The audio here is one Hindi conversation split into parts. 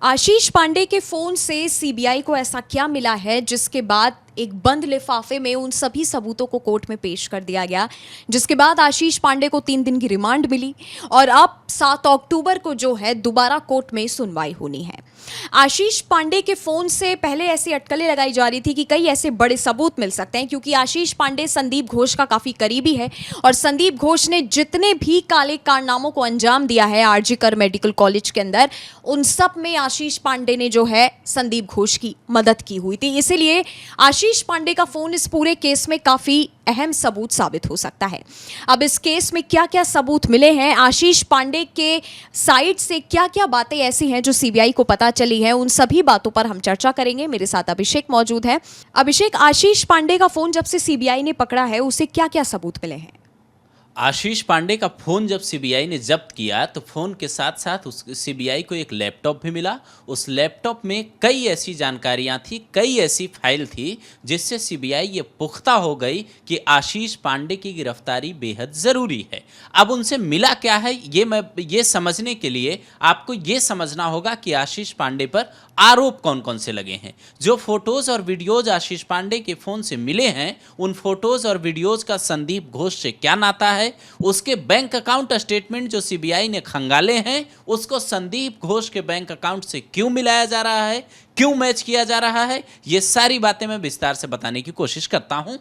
आशीष पांडे के फोन से सीबीआई को ऐसा क्या मिला है जिसके बाद एक बंद लिफाफे में उन सभी सबूतों को कोर्ट में पेश कर दिया गया, जिसके बाद आशीष पांडे को 3 दिन की रिमांड मिली और अब 7 अक्टूबर को जो है दोबारा कोर्ट में सुनवाई होनी है। आशीष पांडे के फोन से पहले ऐसी अटकलें लगाई जा रही थी कि कई ऐसे बड़े सबूत मिल सकते हैं, क्योंकि आशीष पांडे संदीप घोष का काफी करीबी है और संदीप घोष ने जितने भी काले कारनामों को अंजाम दिया है आरजी कर मेडिकल कॉलेज के अंदर, उन सब में आशीष पांडे ने जो है संदीप घोष की मदद की हुई थी। इसीलिए आशीष पांडे का फोन इस पूरे केस में काफी अहम सबूत साबित हो सकता है। अब इस केस में क्या क्या सबूत मिले हैं, आशीष पांडे के साइड से क्या क्या बातें ऐसी हैं जो सीबीआई को पता चली है, उन सभी बातों पर हम चर्चा करेंगे। मेरे साथ अभिषेक मौजूद है। अभिषेक, आशीष पांडे का फोन जब से सीबीआई ने पकड़ा है उसे क्या क्या सबूत मिले हैं? आशीष पांडे का फोन जब सीबीआई ने जब्त किया तो फोन के साथ साथ उस सीबीआई को एक लैपटॉप भी मिला। उस लैपटॉप में कई ऐसी जानकारियां थी, कई ऐसी फाइल थी जिससे सीबीआई ये पुख्ता हो गई कि आशीष पांडे की गिरफ्तारी बेहद ज़रूरी है। अब उनसे मिला क्या है ये समझने के लिए आपको ये समझना होगा कि आशीष पांडे पर आरोप कौन कौन से लगे हैं। जो फोटोज और वीडियोज आशीष पांडे के फोन से मिले हैं, उन फोटोज और वीडियोज का संदीप घोष से क्या नाता है, उसके बैंक अकाउंट स्टेटमेंट जो सीबीआई ने खंगाले हैं उसको संदीप घोष के बैंक अकाउंट से क्यों मिलाया जा रहा है, क्यों मैच किया जा रहा है, ये सारी बातें मैं विस्तार से बताने की कोशिश करता हूं।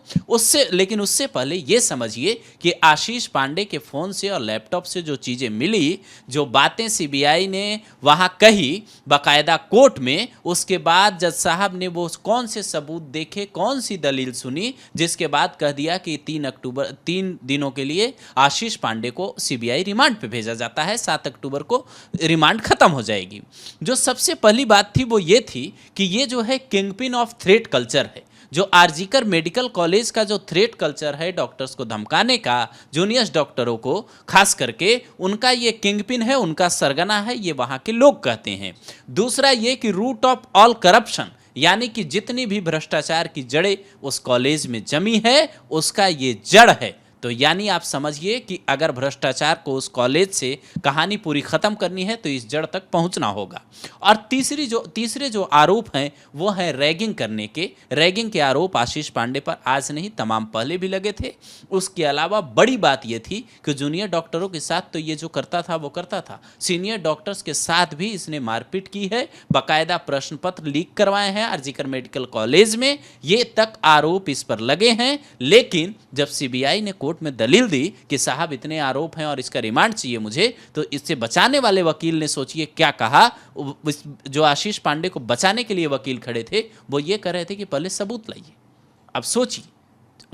लेकिन उससे पहले ये समझिए कि आशीष पांडे के फोन से और लैपटॉप से जो चीजें मिली, जो बातें सीबीआई ने वहां कही बाकायदा कोर्ट में, उसके बाद जज साहब ने वो कौन से सबूत देखे, कौन सी दलील सुनी, जिसके बाद कह दिया कि 3 दिनों के लिए आशीष पांडे को सीबीआई रिमांड पे भेजा जाता है। 7 अक्टूबर को रिमांड खत्म हो जाएगी। जो सबसे पहली बात थी वो ये थी कि ये जो है किंगपिन ऑफ थ्रेट कल्चर है, जो आरजीकर मेडिकल कॉलेज का जो थ्रेट कल्चर है, डॉक्टर्स को धमकाने का, जूनियर डॉक्टरों को खास करके, उनका ये किंगपिन है, उनका सरगना है, ये वहाँ के लोग कहते हैं। दूसरा ये कि रूट ऑफ ऑल करप्शन, यानी कि जितनी भी भ्रष्टाचार की जड़ें उस कॉलेज में जमी है उसका ये जड़ है। तो यानी आप समझिए कि अगर भ्रष्टाचार को उस कॉलेज से कहानी पूरी खत्म करनी है तो इस जड़ तक पहुंचना होगा। और तीसरे जो आरोप हैं वो है रैगिंग करने के। रैगिंग के आरोप आशीष पांडे पर आज नहीं, तमाम पहले भी लगे थे। उसके अलावा बड़ी बात ये थी कि जूनियर डॉक्टरों के साथ तो ये जो करता था वो करता था, सीनियर डॉक्टर्स के साथ भी इसने मारपीट की है, बाकायदा प्रश्न पत्र लीक करवाए हैं आरजीकर मेडिकल कॉलेज में, ये तक आरोप इस पर लगे हैं। लेकिन जब सीबीआई ने कोर्ट में दलील दी कि साहब इतने आरोप हैं और इसका रिमांड चाहिए मुझे, तो इससे बचाने वाले वकील ने सोचिए क्या कहा। जो आशीष पांडे को बचाने के लिए वकील खड़े थे वो ये कह रहे थे कि पहले सबूत लाइए। अब सोचिए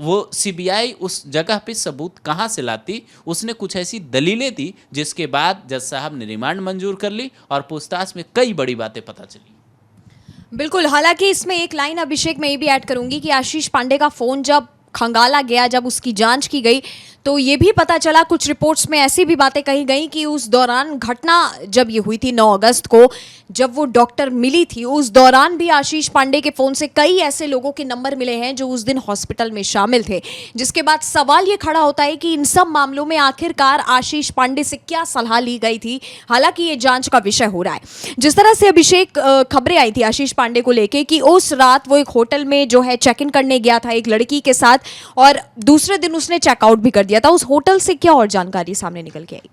वो सीबीआई उस जगह पे सबूत कहां से लाती। उसने कुछ ऐसी दलीलें दी जिसके बाद जज साहब ने रिमांड मंजूर कर ली और पूछताछ में कई बड़ी बातें पता चली। बिल्कुल, हालांकि इसमें एक लाइन अभिषेक मैं ये भी ऐड करूंगी कि आशीष पांडे का फोन जब खंगाला गया, जब उसकी जांच की गई, तो ये भी पता चला, कुछ रिपोर्ट्स में ऐसी भी बातें कही गई कि उस दौरान घटना जब ये हुई थी 9 अगस्त को, जब वो डॉक्टर मिली थी, उस दौरान भी आशीष पांडे के फोन से कई ऐसे लोगों के नंबर मिले हैं जो उस दिन हॉस्पिटल में शामिल थे। जिसके बाद सवाल ये खड़ा होता है कि इन सब मामलों में आखिरकार आशीष पांडे से क्या सलाह ली गई थी। हालांकि ये जांच का विषय हो रहा है। जिस तरह से अभिषेक खबरें आई थी आशीष पांडे को लेके कि उस रात वो एक होटल में जो है चेक इन करने गया था एक लड़की के साथ और दूसरे दिन उसने चेकआउट भी कर दिया था, उस होटल से क्या और जानकारी सामने निकल के आई?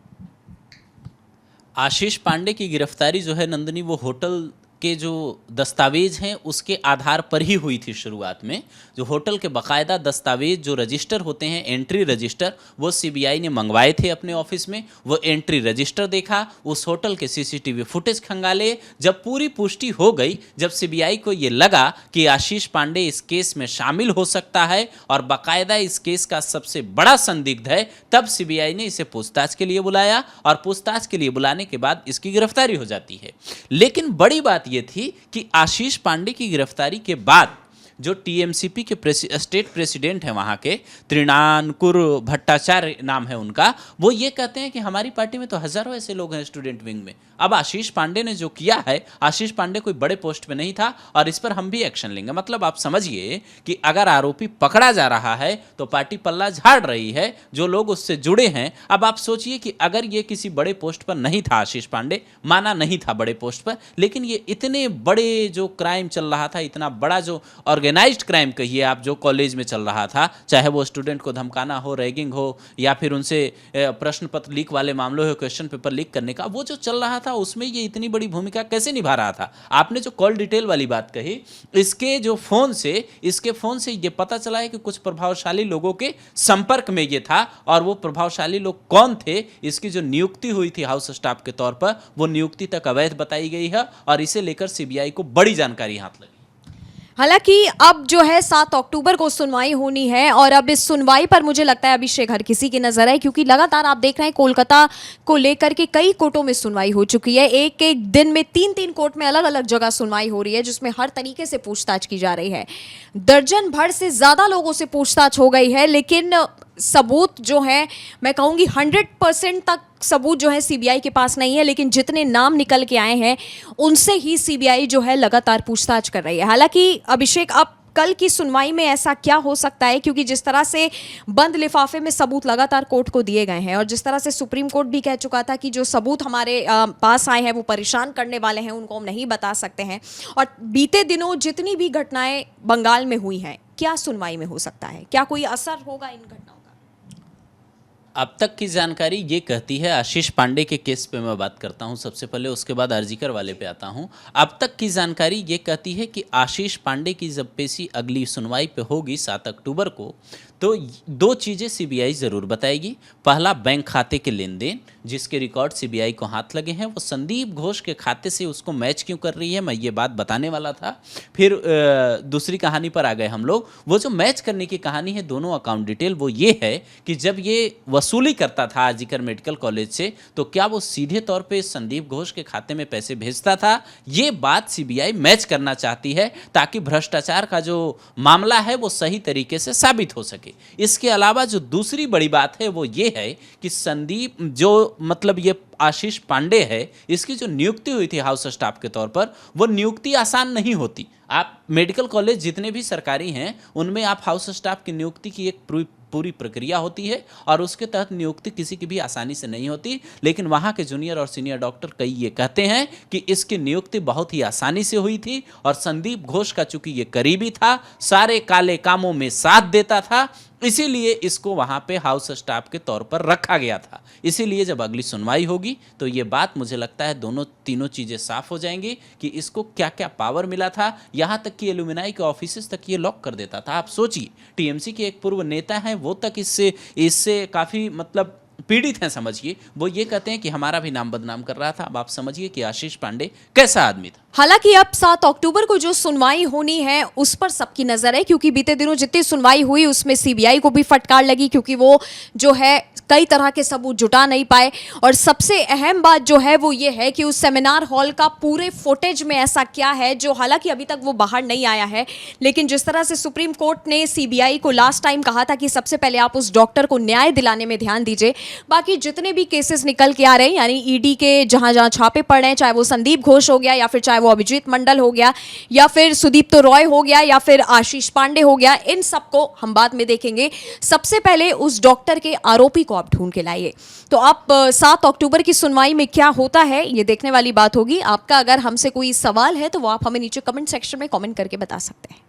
आशीष पांडे की गिरफ्तारी जो है नंदिनी, वो होटल के जो दस्तावेज हैं उसके आधार पर ही हुई थी। शुरुआत में जो होटल के बाकायदा दस्तावेज जो रजिस्टर होते हैं, एंट्री रजिस्टर, वो सीबीआई ने मंगवाए थे अपने ऑफिस में। वो एंट्री रजिस्टर देखा, उस होटल के सीसीटीवी फुटेज खंगाले। जब पूरी पुष्टि हो गई, जब सीबीआई को ये लगा कि आशीष पांडे इस केस में शामिल हो सकता है और बाकायदा इस केस का सबसे बड़ा संदिग्ध है, तब सीबीआई ने इसे पूछताछ के लिए बुलाया और पूछताछ के लिए बुलाने के बाद इसकी गिरफ्तारी हो जाती है। लेकिन बड़ी बात ये थी कि आशीष पांडे की गिरफ्तारी के बाद जो टीएमसीपी के स्टेट प्रेसिडेंट हैं वहाँ के, त्रिनानकुर भट्टाचार्य नाम है उनका, वो ये कहते हैं कि हमारी पार्टी में तो हजारों ऐसे लोग हैं स्टूडेंट विंग में। अब आशीष पांडे ने जो किया है, आशीष पांडे कोई बड़े पोस्ट पे नहीं था और इस पर हम भी एक्शन लेंगे। मतलब आप समझिए कि अगर आरोपी पकड़ा जा रहा है तो पार्टी पल्ला झाड़ रही है, जो लोग उससे जुड़े हैं। अब आप सोचिए कि अगर ये किसी बड़े पोस्ट पर नहीं था, आशीष पांडे माना नहीं था बड़े पोस्ट पर, लेकिन ये इतने बड़े जो क्राइम चल रहा था, इतना बड़ा जो ऑर्गेनाइज्ड क्राइम कहिए आप, जो कॉलेज में चल रहा था, चाहे वो स्टूडेंट को धमकाना हो, रैगिंग हो, या फिर उनसे प्रश्न पत्र लीक वाले मामलों हो, क्वेश्चन पेपर लीक करने का, वो जो चल रहा था उसमें ये इतनी बड़ी भूमिका कैसे निभा रहा था। आपने जो कॉल डिटेल वाली बात कही, इसके फोन से ये पता चला है कि कुछ प्रभावशाली लोगों के संपर्क में ये था, और वो प्रभावशाली लोग कौन थे, इसकी जो नियुक्ति हुई थी हाउस स्टाफ के तौर पर, वो नियुक्ति तक अवैध बताई गई है और इसे लेकर सीबीआई को बड़ी जानकारी हाथ लगी। हालांकि अब जो है 7 अक्टूबर को सुनवाई होनी है और अब इस सुनवाई पर मुझे लगता है अभिषेक हर किसी की नजर है, क्योंकि लगातार आप देख रहे हैं कोलकाता को लेकर के कई कोर्टों में सुनवाई हो चुकी है। एक एक दिन में 3-3 कोर्ट में अलग अलग जगह सुनवाई हो रही है, जिसमें हर तरीके से पूछताछ की जा रही है। दर्जन भर से ज्यादा लोगों से पूछताछ हो गई है, लेकिन सबूत जो है, मैं कहूंगी 100% तक सबूत जो है सीबीआई के पास नहीं है, लेकिन जितने नाम निकल के आए हैं उनसे ही सीबीआई जो है लगातार पूछताछ कर रही है। हालांकि अभिषेक, अब कल की सुनवाई में ऐसा क्या हो सकता है, क्योंकि जिस तरह से बंद लिफाफे में सबूत लगातार कोर्ट को दिए गए हैं और जिस तरह से सुप्रीम कोर्ट भी कह चुका था कि जो सबूत हमारे पास आए हैं वो परेशान करने वाले हैं, उनको हम नहीं बता सकते हैं, और बीते दिनों जितनी भी घटनाएं बंगाल में हुई हैं, क्या सुनवाई में हो सकता है, क्या कोई असर होगा इन घटनाओं का? अब तक की जानकारी ये कहती है, आशीष पांडे के केस पे मैं बात करता हूँ सबसे पहले, उसके बाद अर्जीकर वाले पे आता हूँ। अब तक की जानकारी ये कहती है कि आशीष पांडे की जब पेशी अगली सुनवाई पे होगी 7 अक्टूबर को, तो 2 चीज़ें सीबीआई ज़रूर बताएगी। पहला, बैंक खाते के लेन देन, जिसके रिकॉर्ड सीबीआई को हाथ लगे हैं, वो संदीप घोष के खाते से उसको मैच क्यों कर रही है, मैं ये बात बताने वाला था। फिर दूसरी कहानी पर आ गए हम लोग। वो जो मैच करने की कहानी है, दोनों अकाउंट डिटेल, वो ये है कि जब ये वसूली करता था आरजीकर मेडिकल कॉलेज से, तो क्या वो सीधे तौर पे संदीप घोष के खाते में पैसे भेजता था। ये बात सीबीआई मैच करना चाहती है ताकि भ्रष्टाचार का जो मामला है वो सही तरीके से साबित हो सके। इसके अलावा जो दूसरी बड़ी बात है वो ये है कि संदीप, जो मतलब ये आशीष पांडे है, इसकी जो नियुक्ति हुई थी हाउस स्टाफ के तौर पर, वो नियुक्ति आसान नहीं होती। आप मेडिकल कॉलेज जितने भी सरकारी हैं उनमें आप हाउस स्टाफ की नियुक्ति की एक पूरी प्रक्रिया होती है और उसके तहत नियुक्ति किसी की भी आसानी से नहीं होती। लेकिन वहाँ के जूनियर और सीनियर डॉक्टर कई ये कहते हैं कि इसकी नियुक्ति बहुत ही आसानी से हुई थी और संदीप घोष का चूंकि ये करीबी था, सारे काले कामों में साथ देता था, इसीलिए इसको वहाँ पे हाउस स्टाफ के तौर पर रखा गया था। इसीलिए जब अगली सुनवाई होगी तो ये बात मुझे लगता है तीनों चीज़ें साफ हो जाएंगी कि इसको क्या क्या पावर मिला था। यहाँ तक कि एलुमिनाई के ऑफिसेस तक ये लॉक कर देता था। आप सोचिए, टीएमसी के एक पूर्व नेता हैं, वो तक इससे काफ़ी मतलब पीड़ित हैं समझिए। वो ये कहते हैं कि हमारा भी नाम बदनाम कर रहा था। अब आप समझिए कि आशीष पांडे कैसा आदमी था। हालांकि अब 7 अक्टूबर को जो सुनवाई होनी है उस पर सबकी नजर है, क्योंकि बीते दिनों जितनी सुनवाई हुई उसमें सीबीआई को भी फटकार लगी, क्योंकि वो जो है कई तरह के सबूत जुटा नहीं पाए। और सबसे अहम बात जो है वो ये है कि उस सेमिनार हॉल का पूरे फुटेज में ऐसा क्या है जो हालांकि अभी तक वो बाहर नहीं आया है, लेकिन जिस तरह से सुप्रीम कोर्ट ने सीबीआई को लास्ट टाइम कहा था कि सबसे पहले आप उस डॉक्टर को न्याय दिलाने में ध्यान दीजिए, बाकी जितने भी केसेस निकल के आ रहे हैं, यानी ईडी के जहां जहां छापे पड़ रहे हैं, चाहे वो संदीप घोष हो गया या फिर चाहे वो अभिजीत मंडल हो गया या फिर सुदीप्तो रॉय हो गया या फिर आशीष पांडे हो गया, इन सबको हम बाद में देखेंगे। सबसे पहले उस डॉक्टर के आरोपी को आप ढूंढ के लाइए। तो आप 7 अक्टूबर की सुनवाई में क्या होता है ये देखने वाली बात होगी। आपका अगर हमसे कोई सवाल है तो वो आप हमें नीचे कमेंट सेक्शन में कमेंट करके बता सकते हैं।